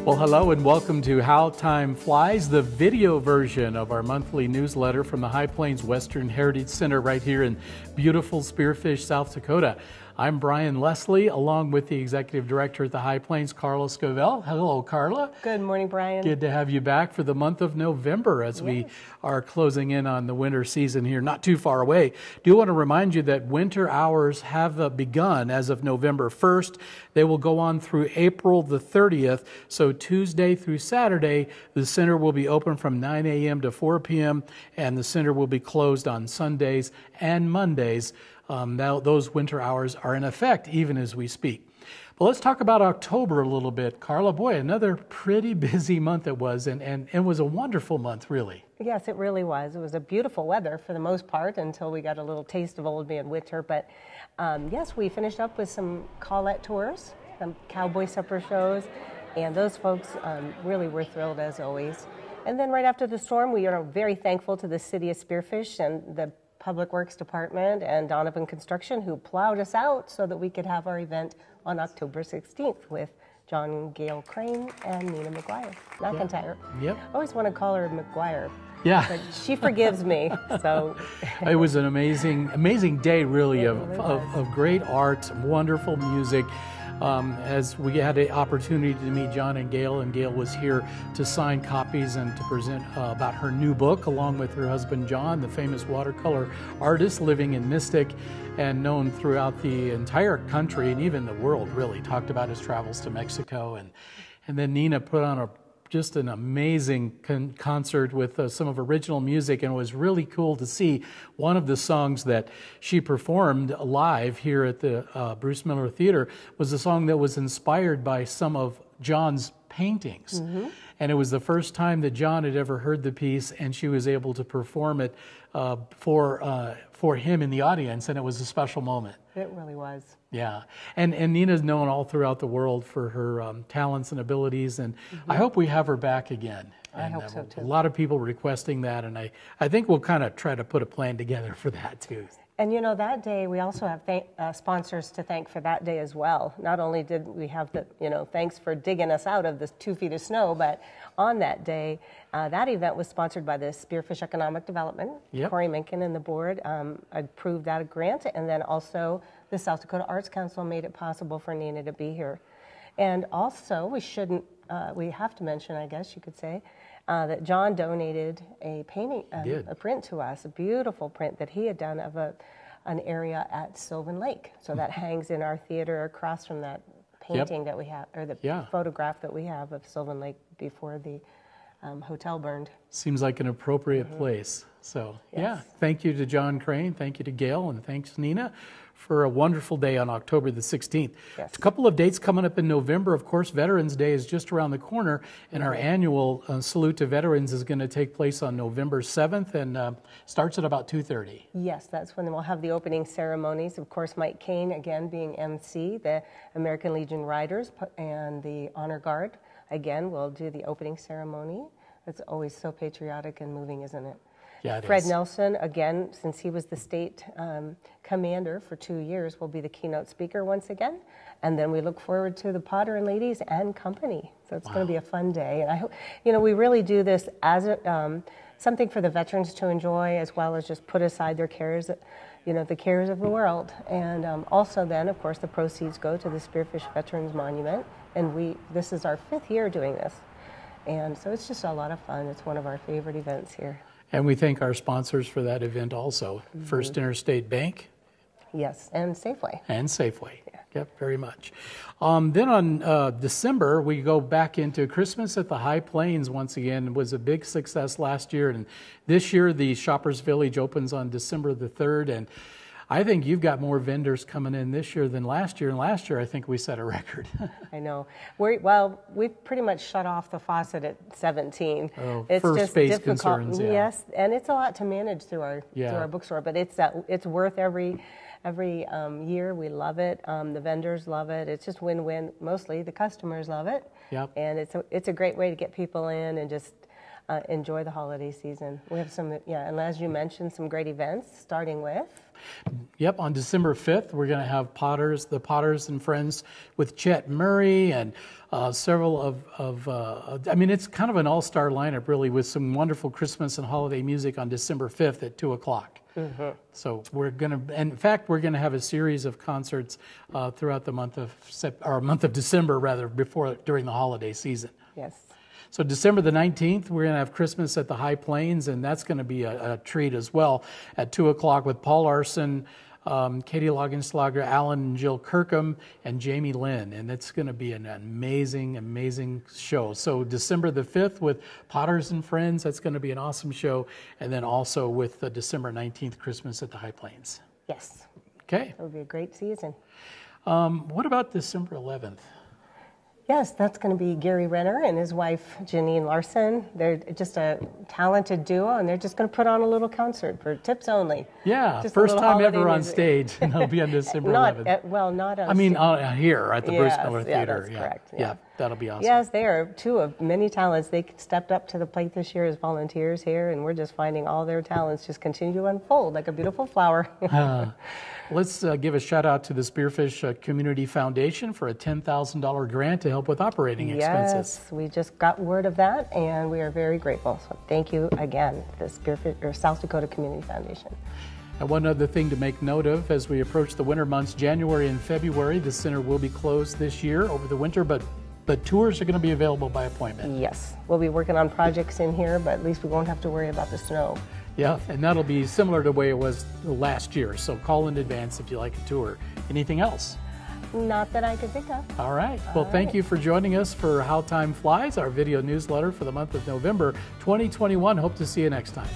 Well, hello and welcome to How Time Flies, the video version of our monthly newsletter from the High Plains Western Heritage Center right here in beautiful Spearfish, South Dakota. I'm Brian Leslie, along with the Executive Director at the High Plains, Carla Scovell. Hello, Carla. Good morning, Brian. Good to have you back for the month of November as we are closing in on the winter season here, not too far away. Do want to remind you that winter hours have begun as of November 1st. They will go on through April the 30th. So Tuesday through Saturday, the center will be open from 9 a.m. to 4 p.m. and the center will be closed on Sundays and Mondays. Now those winter hours are in effect even as we speak. But let's talk about October a little bit. Carla, boy, another pretty busy month it was, and it was a wonderful month, really. Yes, it really was. It was a beautiful weather for the most part until we got a little taste of old man winter. But yes, we finished up with some Colette tours, some cowboy supper shows, and those folks really were thrilled as always. And then right after the storm, we are very thankful to the city of Spearfish and the Public Works Department and Donovan Construction who plowed us out so that we could have our event on October 16th with John Gail Crane and Nina McGuire. McIntyre. Yep. I always want to call her McGuire. Yeah. But she forgives me, so. It was an amazing day, really, of great art, wonderful music. As we had an opportunity to meet John and Gail was here to sign copies and to present about her new book, along with her husband John, the famous watercolor artist living in Mystic and known throughout the entire country and even the world, really. Talked about his travels to Mexico. And then Nina put on just an amazing concert with some of original music, and it was really cool to see one of the songs that she performed live here at the Bruce Miller Theater was a song that was inspired by some of John's paintings. Mm-hmm. And it was the first time that John had ever heard the piece, and she was able to perform it for him in the audience, and it was a special moment. It really was. Yeah, and Nina's known all throughout the world for her talents and abilities, and I hope we have her back again. I hope so too. A lot of people requesting that, and I think we'll kind of try to put a plan together for that too. And you know, that day we also have sponsors to thank for that day as well. Not only did we have the, thanks for digging us out of the 2 feet of snow, but on that day, that event was sponsored by the Spearfish Economic Development. Yep. Corey Mencken and the board approved that grant, and then also the South Dakota Arts Council made it possible for Nina to be here. And also, we have to mention, I guess you could say, that John donated a painting, a print to us, a beautiful print that he had done of an area at Sylvan Lake. So that hangs in our theater across from that painting that we have, or the photograph that we have of Sylvan Lake before the hotel burned. Seems like an appropriate place. So thank you to John Crane, thank you to Gail, and thanks Nina for a wonderful day on October the 16th. Yes. A couple of dates coming up in November. Of course, Veterans Day is just around the corner, and our annual Salute to Veterans is going to take place on November 7th and starts at about 2:30. Yes, that's when we'll have the opening ceremonies. Of course, Mike Kane, again, being MC, the American Legion Riders and the Honor Guard, again, will do the opening ceremony. It's always so patriotic and moving, isn't it? Yeah, Fred Nelson, again, since he was the state commander for 2 years, will be the keynote speaker once again. And then we look forward to the Potter and Ladies and company. So it's going to be a fun day. And I hope, we really do this as something for the veterans to enjoy, as well as just put aside their cares, the cares of the world. And also then, of course, the proceeds go to the Spearfish Veterans Monument. And this is our 5th year doing this. And so it's just a lot of fun. It's one of our favorite events here. And we thank our sponsors for that event also. Mm-hmm. First Interstate Bank. Yes, and Safeway. And Safeway. Yeah. Yep, very much. Then on December, we go back into Christmas at the High Plains once again. It was a big success last year. And this year, the Shoppers Village opens on December the 3rd. And I think you've got more vendors coming in this year than last year, and last year I think we set a record. I know. We've pretty much shut off the faucet at 17. Oh, it's first just phase difficult. Concerns, yeah. Yes, and it's a lot to manage through our bookstore, but it's worth every year. We love it. The vendors love it. It's just win-win. Mostly the customers love it. Yep. And it's a great way to get people in and just enjoy the holiday season. We have some, and as you mentioned, some great events, starting with Yep, on December 5th, we're going to have the Potters and Friends with Chet Murray and several I mean, it's kind of an all-star lineup, really, with some wonderful Christmas and holiday music on December 5th at 2 o'clock. Mm-hmm. So we're going to, in fact, we're going to have a series of concerts throughout the month of December, rather, during the holiday season. Yes. So December the 19th, we're going to have Christmas at the High Plains, and that's going to be a treat as well at 2 o'clock with Paul Arson, Katie Laugenslager, Alan and Jill Kirkham, and Jamie Lynn. And it's going to be an amazing, amazing show. So December the 5th with Potters and Friends, that's going to be an awesome show. And then also with the December 19th, Christmas at the High Plains. Yes. Okay. It'll be a great season. What about December 11th? Yes, that's going to be Gary Renner and his wife, Janine Larson. They're just a talented duo, and they're just going to put on a little concert for tips only. Yeah, just first time ever music on stage, and it'll be on December 11th. Not on I mean, here at the Bruce Miller Theater. That's correct. Yeah, that'll be awesome. Yes, they are two of many talents. They stepped up to the plate this year as volunteers here, and we're just finding all their talents just continue to unfold like a beautiful flower. Let's give a shout out to the Spearfish Community Foundation for a $10,000 grant to help with operating expenses. Yes, we just got word of that, and we are very grateful. So thank you again, the South Dakota Community Foundation. And one other thing to make note of as we approach the winter months, January and February, the center will be closed this year over the winter, but tours are going to be available by appointment. Yes, we'll be working on projects in here, but at least we won't have to worry about the snow. Yeah, and that'll be similar to the way it was last year. So call in advance if you like a tour. Anything else? Not that I could think of. All right. Well, thank you for joining us for How Time Flies, our video newsletter for the month of November 2021. Hope to see you next time.